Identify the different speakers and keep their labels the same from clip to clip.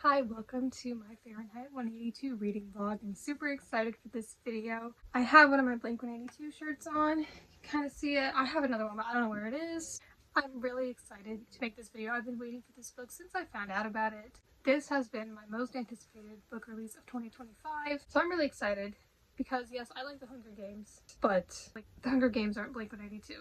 Speaker 1: Hi, welcome to my Fahrenheit-182 reading vlog. I'm super excited for this video. I have one of my Blink-182 shirts on. You can kind of see it. I have another one, but I don't know where it is. I'm really excited to make this video. I've been waiting for this book since I found out about it. This has been my most anticipated book release of 2025, so I'm really excited because, yes, I like The Hunger Games, but The Hunger Games aren't Blink-182.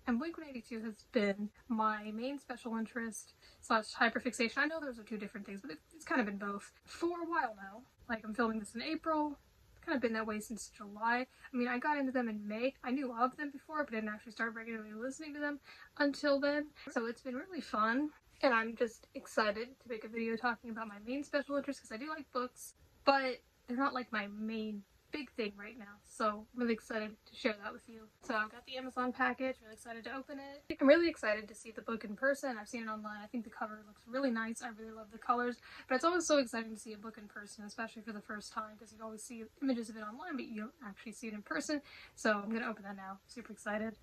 Speaker 1: And Blink-182 has been my main special interest / hyperfixation. I know those are two different things, but it's kind of been both for a while now. Like, I'm filming this in April. It's kind of been that way since July. I mean, I got into them in May. I knew of them before, but didn't actually start regularly listening to them until then. So it's been really fun. And I'm just excited to make a video talking about my main special interest because I do like books, but they're not like my main big thing right now, so I'm really excited to share that with you. So I got the Amazon package, really excited to open it. I'm really excited to see the book in person. I've seen it online. I think the cover looks really nice. I really love the colors, but it's always so exciting to see a book in person, especially for the first time, because you always see images of it online, but you don't actually see it in person. So I'm gonna open that now. Super excited.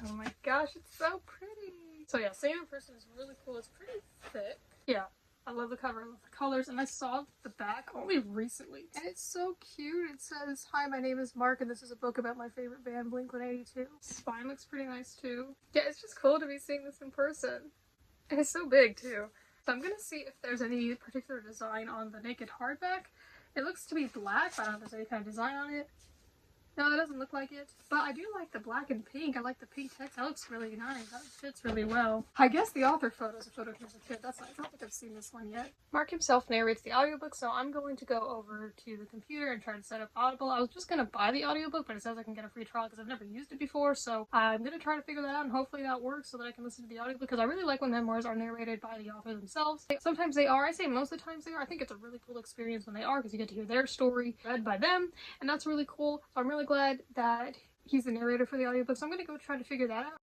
Speaker 1: Oh my gosh, it's so pretty. So yeah, seeing it in person is really cool. It's pretty thick. Yeah. I love the cover, I love the colors, and I saw the back only recently. And it's so cute. It says, "Hi, my name is Mark, and this is a book about my favorite band, Blink-182. Spine looks pretty nice, too. Yeah, it's just cool to be seeing this in person. And it's so big, too. So I'm gonna see if there's any particular design on the naked hardback. It looks to be black, but I don't know if there's any kind of design on it. No, that doesn't look like it. But I do like the black and pink. I like the pink text. That looks really nice. That fits really well. I guess the author photo is a photo of him as a kid. That's nice. I don't think I've seen this one yet. Mark himself narrates the audiobook, so I'm going to go over to the computer and try to set up Audible. I was just going to buy the audiobook, but it says I can get a free trial because I've never used it before, so I'm going to try to figure that out, and hopefully that works so that I can listen to the audiobook, because I really like when memoirs are narrated by the author themselves. Sometimes they are. I say most of the times they are. I think it's a really cool experience when they are, because you get to hear their story read by them, and that's really cool. So I'm really glad that he's the narrator for the audiobook, so I'm going to go try to figure that out.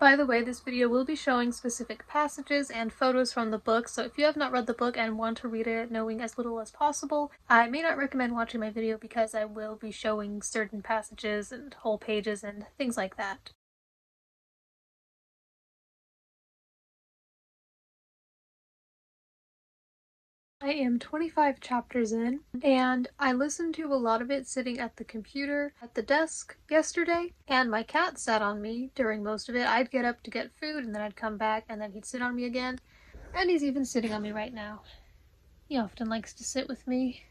Speaker 1: By the way, this video will be showing specific passages and photos from the book, so if you have not read the book and want to read it knowing as little as possible, I may not recommend watching my video because I will be showing certain passages and whole pages and things like that. I am 25 chapters in, and I listened to a lot of it sitting at the computer at the desk yesterday, and my cat sat on me during most of it. I'd get up to get food, and then I'd come back, and then he'd sit on me again, and he's even sitting on me right now. He often likes to sit with me.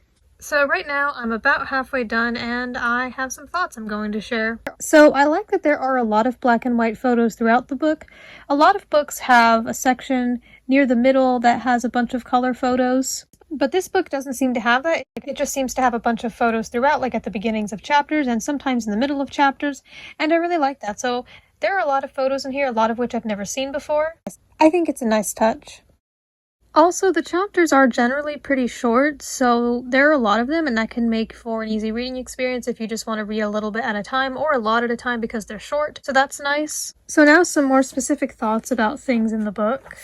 Speaker 1: So right now I'm about halfway done and I have some thoughts I'm going to share. So I like that there are a lot of black and white photos throughout the book. A lot of books have a section near the middle that has a bunch of color photos, but this book doesn't seem to have that. It just seems to have a bunch of photos throughout, like at the beginnings of chapters and sometimes in the middle of chapters, and I really like that. So there are a lot of photos in here, a lot of which I've never seen before. I think it's a nice touch. Also, the chapters are generally pretty short, so there are a lot of them, and that can make for an easy reading experience if you just want to read a little bit at a time, or a lot at a time because they're short, so that's nice. So now some more specific thoughts about things in the book.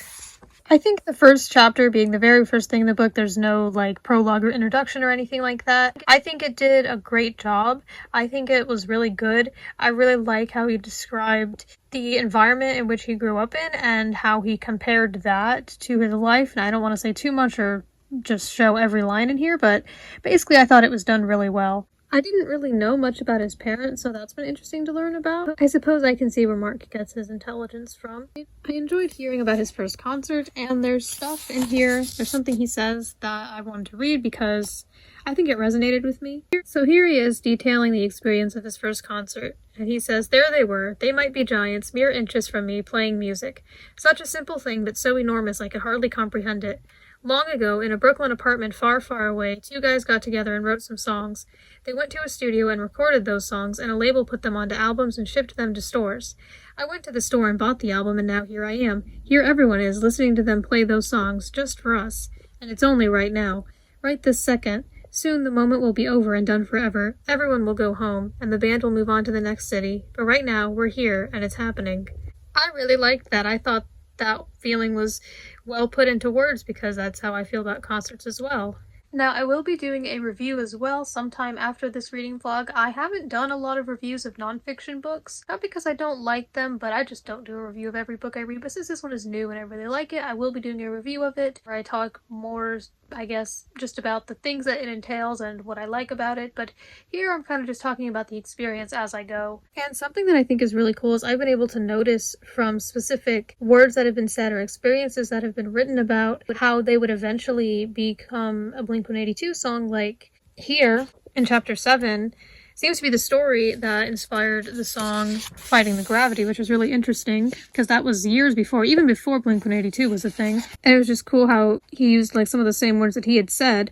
Speaker 1: I think the first chapter being the very first thing in the book, there's no like prologue or introduction or anything like that. I think it did a great job. I think it was really good. I really like how he described the environment in which he grew up in and how he compared that to his life. And I don't want to say too much or just show every line in here, but basically I thought it was done really well. I didn't really know much about his parents, so that's been interesting to learn about. I suppose I can see where Mark gets his intelligence from. I enjoyed hearing about his first concert, and there's stuff in here. There's something he says that I wanted to read because I think it resonated with me. So here he is detailing the experience of his first concert, and he says, "There they were. They might be giants, mere inches from me, playing music. Such a simple thing, but so enormous I could hardly comprehend it. Long ago, in a Brooklyn apartment far, far away, two guys got together and wrote some songs. They went to a studio and recorded those songs, and a label put them onto albums and shipped them to stores. I went to the store and bought the album, and now here I am. Here everyone is, listening to them play those songs, just for us. And it's only right now. Right this second. Soon the moment will be over and done forever. Everyone will go home, and the band will move on to the next city. But right now, we're here, and it's happening." I really liked that. I thought that feeling was well put into words because that's how I feel about concerts as well. Now, I will be doing a review as well sometime after this reading vlog. I haven't done a lot of reviews of nonfiction books, not because I don't like them, but I just don't do a review of every book I read. But since this one is new and I really like it, I will be doing a review of it where I talk more, I guess, just about the things that it entails and what I like about it. But here I'm kind of just talking about the experience as I go. And something that I think is really cool is I've been able to notice from specific words that have been said or experiences that have been written about how they would eventually become a Blink-182 song. Like here in chapter 7 seems to be the story that inspired the song Fighting the Gravity, which was really interesting because that was years before, even before Blink-182 was a thing. And it was just cool how he used like some of the same words that he had said.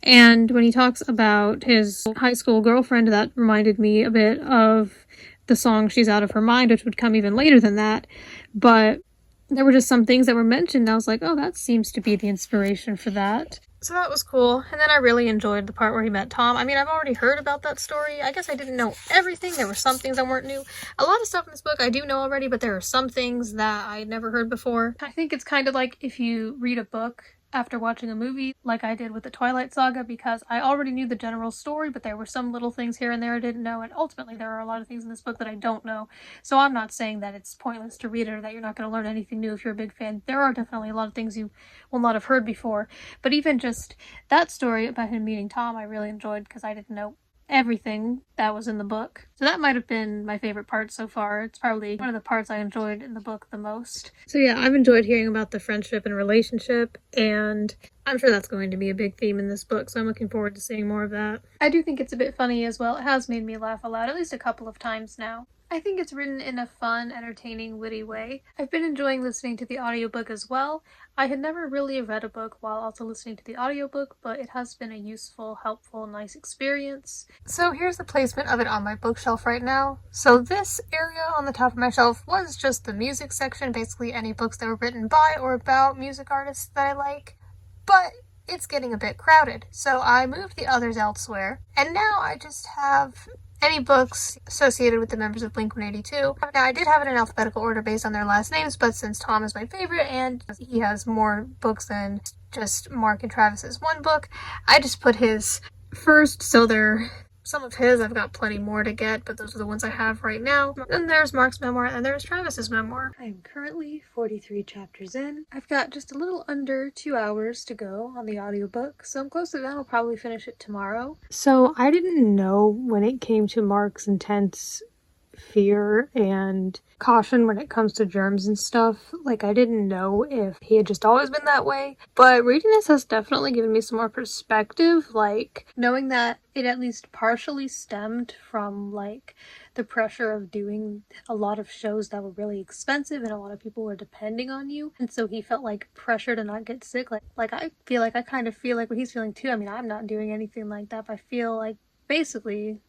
Speaker 1: And when he talks about his high school girlfriend, that reminded me a bit of the song She's Out of Her Mind, which would come even later than that. But there were just some things that were mentioned and I was like, oh, that seems to be the inspiration for that. So that was cool. And then I really enjoyed the part where he met Tom. I mean, I've already heard about that story. I guess I didn't know everything. There were some things that weren't new. A lot of stuff in this book I do know already, but there are some things that I never heard before. I think it's kind of like if you read a book after watching a movie, like I did with the Twilight Saga, because I already knew the general story, but there were some little things here and there I didn't know, and ultimately there are a lot of things in this book that I don't know. So I'm not saying that it's pointless to read it or that you're not going to learn anything new if you're a big fan. There are definitely a lot of things you will not have heard before, but even just that story about him meeting Tom I really enjoyed because I didn't know everything that was in the book. So that might have been my favorite part so far. It's probably one of the parts I enjoyed in the book the most. So yeah, I've enjoyed hearing about the friendship and relationship, and I'm sure that's going to be a big theme in this book, so I'm looking forward to seeing more of that. I do think it's a bit funny as well. It has made me laugh aloud at least a couple of times now. I think it's written in a fun, entertaining, witty way. I've been enjoying listening to the audiobook as well. I had never really read a book while also listening to the audiobook, but it has been a useful, helpful, nice experience. So here's the placement of it on my bookshelf right now. So this area on the top of my shelf was just the music section, basically any books that were written by or about music artists that I like. But it's getting a bit crowded, so I moved the others elsewhere, and now I just have any books associated with the members of Blink-182. Now, I did have it in alphabetical order based on their last names, but since Tom is my favorite and he has more books than just Mark and Travis's one book, I just put his first, so they're some of his. I've got plenty more to get, but those are the ones I have right now. Then there's Mark's memoir, and there's Travis's memoir. I'm currently 43 chapters in. I've got just a little under 2 hours to go on the audiobook, so I'm close to that. I'll probably finish it tomorrow. So I didn't know when it came to Mark's intense fear and caution when it comes to germs and stuff. Like, I didn't know if he had just always been that way, but reading this has definitely given me some more perspective, like knowing that it at least partially stemmed from like the pressure of doing a lot of shows that were really expensive and a lot of people were depending on you, and so he felt like pressure to not get sick. Like I feel like I kind of feel like what he's feeling too. I mean, I'm not doing anything like that, but I feel like basically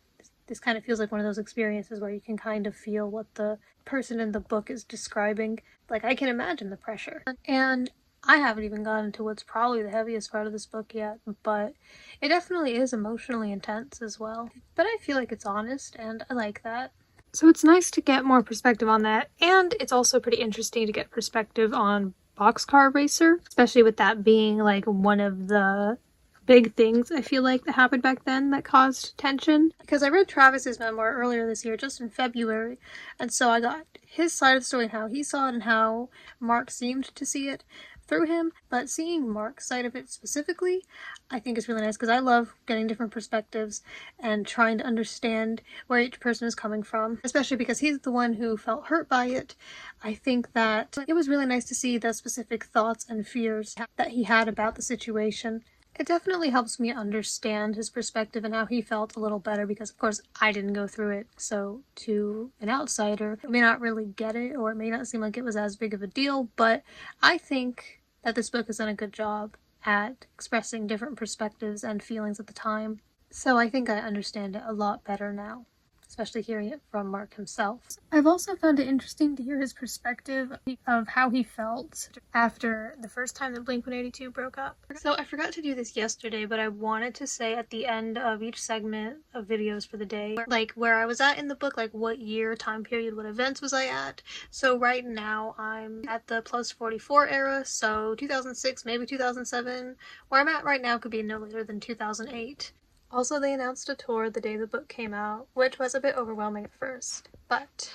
Speaker 1: this kind of feels like one of those experiences where you can kind of feel what the person in the book is describing. Like, I can imagine the pressure. And I haven't even gotten to what's probably the heaviest part of this book yet, but it definitely is emotionally intense as well. But I feel like it's honest, and I like that. So it's nice to get more perspective on that, and it's also pretty interesting to get perspective on Boxcar Racer, especially with that being like one of the big things I feel like that happened back then that caused tension. Because I read Travis's memoir earlier this year, just in February, and so I got his side of the story and how he saw it and how Mark seemed to see it through him. But seeing Mark's side of it specifically, I think is really nice because I love getting different perspectives and trying to understand where each person is coming from, especially because he's the one who felt hurt by it. I think that it was really nice to see the specific thoughts and fears that he had about the situation. It definitely helps me understand his perspective and how he felt a little better because, of course, I didn't go through it. So to an outsider, it may not really get it, or it may not seem like it was as big of a deal, but I think that this book has done a good job at expressing different perspectives and feelings at the time. So I think I understand it a lot better now. especially hearing it from Mark himself. I've also found it interesting to hear his perspective of how he felt after the first time that Blink-182 broke up. So I forgot to do this yesterday, but I wanted to say at the end of each segment of videos for the day, like where I was at in the book, like what year, time period, what events was I at. So right now I'm at the plus 44 era, so 2006, maybe 2007. Where I'm at right now could be no later than 2008. Also, they announced a tour the day the book came out, which was a bit overwhelming at first, but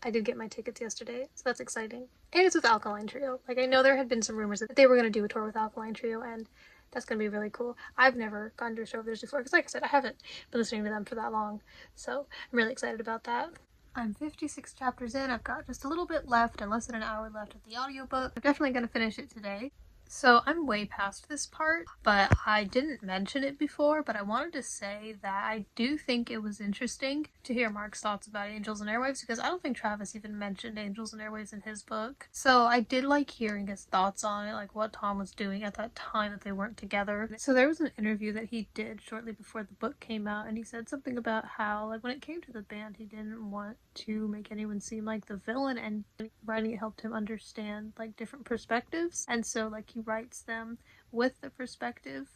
Speaker 1: I did get my tickets yesterday, so that's exciting. And it's with Alkaline Trio. Like, I know there had been some rumors that they were going to do a tour with Alkaline Trio, and that's going to be really cool. I've never gone to a show of theirs before, because like I said, I haven't been listening to them for that long, so I'm really excited about that. I'm 56 chapters in. I've got just a little bit left and less than an hour left of the audiobook. I'm definitely going to finish it today. So I'm way past this part, but I didn't mention it before, but I wanted to say that I do think it was interesting to hear Mark's thoughts about Angels and Airwaves, because I don't think Travis even mentioned Angels and Airwaves in his book. So I did like hearing his thoughts on it, like what Tom was doing at that time that they weren't together. So there was an interview that he did shortly before the book came out, and he said something about how, like, when it came to the band, he didn't want to make anyone seem like the villain, and writing it helped him understand, like, different perspectives. And so, like, he writes them with the perspective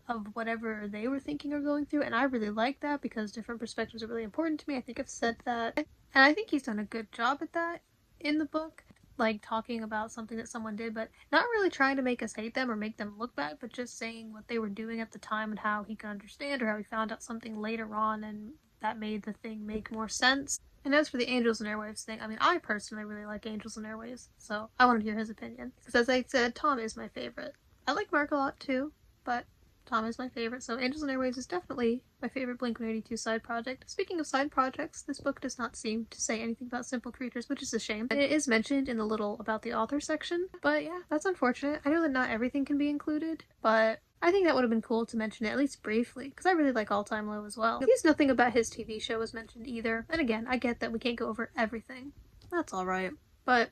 Speaker 1: of whatever they were thinking or going through, and I really like that because different perspectives are really important to me. I think I've said that, and I think he's done a good job at that in the book, like talking about something that someone did, but not really trying to make us hate them or make them look bad, but just saying what they were doing at the time and how he could understand, or how he found out something later on and that made the thing make more sense. And as for the Angels and Airwaves thing, I mean, I personally really like Angels and Airwaves, so I want to hear his opinion. Because as I said, Tom is my favorite. I like Mark a lot too, but Tom is my favorite, so Angels and Airwaves is definitely my favorite Blink-182 side project. Speaking of side projects, this book does not seem to say anything about Simple Creatures, which is a shame. And it is mentioned in the little about the author section, but yeah, that's unfortunate. I know that not everything can be included, but I think that would have been cool to mention it at least briefly, because I really like All Time Low as well. At least nothing about his TV show was mentioned either, and again, I get that we can't go over everything. That's alright. But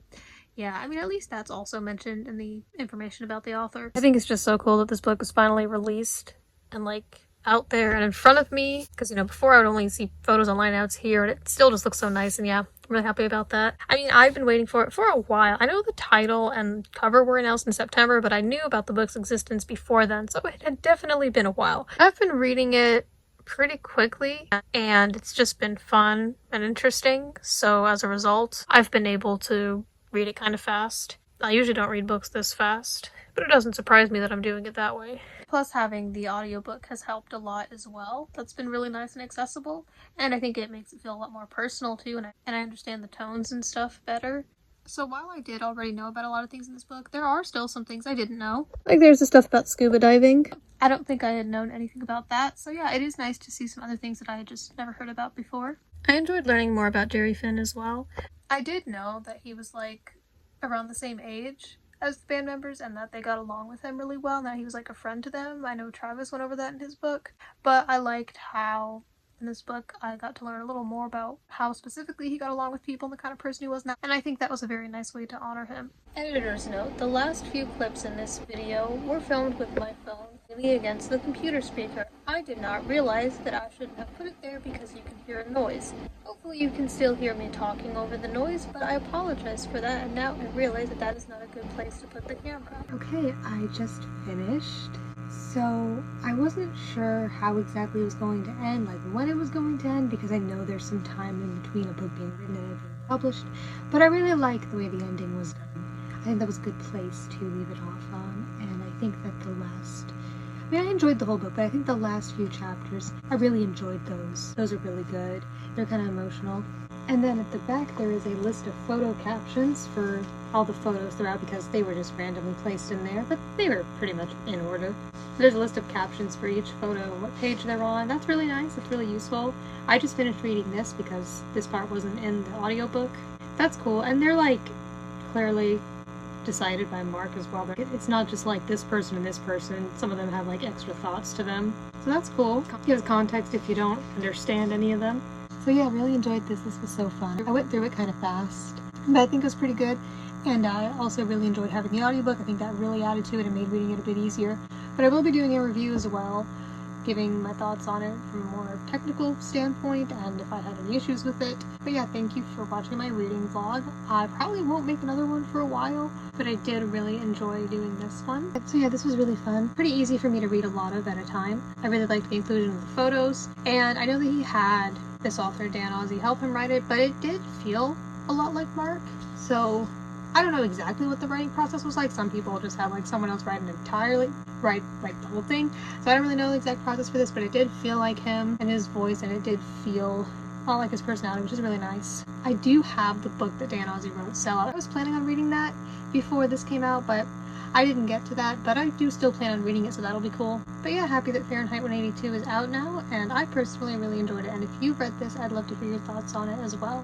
Speaker 1: yeah, I mean, at least that's also mentioned in the information about the author. I think it's just so cool that this book was finally released and, like, out there and in front of me, because, you know, before I would only see photos online, now it's here, and it still just looks so nice, and yeah, I'm really happy about that. I mean, I've been waiting for it for a while. I know the title and cover were announced in September, but I knew about the book's existence before then, so it had definitely been a while. I've been reading it pretty quickly, and it's just been fun and interesting, so as a result, I've been able to read it kind of fast. I usually don't read books this fast, but it doesn't surprise me that I'm doing it that way. Plus, having the audiobook has helped a lot as well. That's been really nice and accessible, and I think it makes it feel a lot more personal too, and I understand the tones and stuff better. So while I did already know about a lot of things in this book, there are still some things I didn't know. Like there's the stuff about scuba diving. I don't think I had known anything about that, so yeah, it is nice to see some other things that I had just never heard about before. I enjoyed learning more about Jerry Finn as well. I did know that he was, like, around the same age as the band members and that they got along with him really well and that he was, like, a friend to them. I know Travis went over that in his book, but I liked how in this book I got to learn a little more about how specifically he got along with people and the kind of person he was now, and I think that was a very nice way to honor him. Editor's note: the last few clips in this video were filmed with my phone leaning against the computer speaker. I did not realize that I shouldn't have put it there because you can hear a noise. Hopefully you can still hear me talking over the noise, but I apologize for that, and now I realize that that is not a good place to put the camera. Okay, I just finished. So I wasn't sure how exactly it was going to end, like when it was going to end, because I know there's some time in between a book being written and it being published, but I really like the way the ending was done. I think that was a good place to leave it off on, and I think that I enjoyed the whole book, but I think the last few chapters, I really enjoyed those. Those are really good. They're kind of emotional. And then at the back there is a list of photo captions for all the photos throughout, because they were just randomly placed in there, but they were pretty much in order. There's a list of captions for each photo, what page they're on. That's really nice. It's really useful. I just finished reading this because this part wasn't in the audiobook. That's cool. And they're, like, clearly decided by Mark as well. It's not just like this person and this person. Some of them have, like, extra thoughts to them. So that's cool. It gives context if you don't understand any of them. So yeah, I really enjoyed this. This was so fun. I went through it kind of fast, but I think it was pretty good. And I also really enjoyed having the audiobook. I think that really added to it and made reading it a bit easier. But I will be doing a review as well giving my thoughts on it from a more technical standpoint and if I had any issues with it. But yeah, thank you for watching my reading vlog. I probably won't make another one for a while, but I did really enjoy doing this one. So yeah, this was really fun. Pretty easy for me to read a lot of at a time. I really liked the inclusion of the photos, and I know that he had this author, Dan Ozzie, help him write it, but it did feel a lot like Mark. So I don't know exactly what the writing process was like. Some people just have like someone else write the whole thing. So I don't really know the exact process for this, but it did feel like him and his voice, and it did feel a lot like his personality, which is really nice. I do have the book that Dan Ozzie wrote, so I was planning on reading that before this came out, but I didn't get to that, but I do still plan on reading it, so that'll be cool. But yeah, happy that Fahrenheit 182 is out now, and I personally really enjoyed it, and if you've read this, I'd love to hear your thoughts on it as well.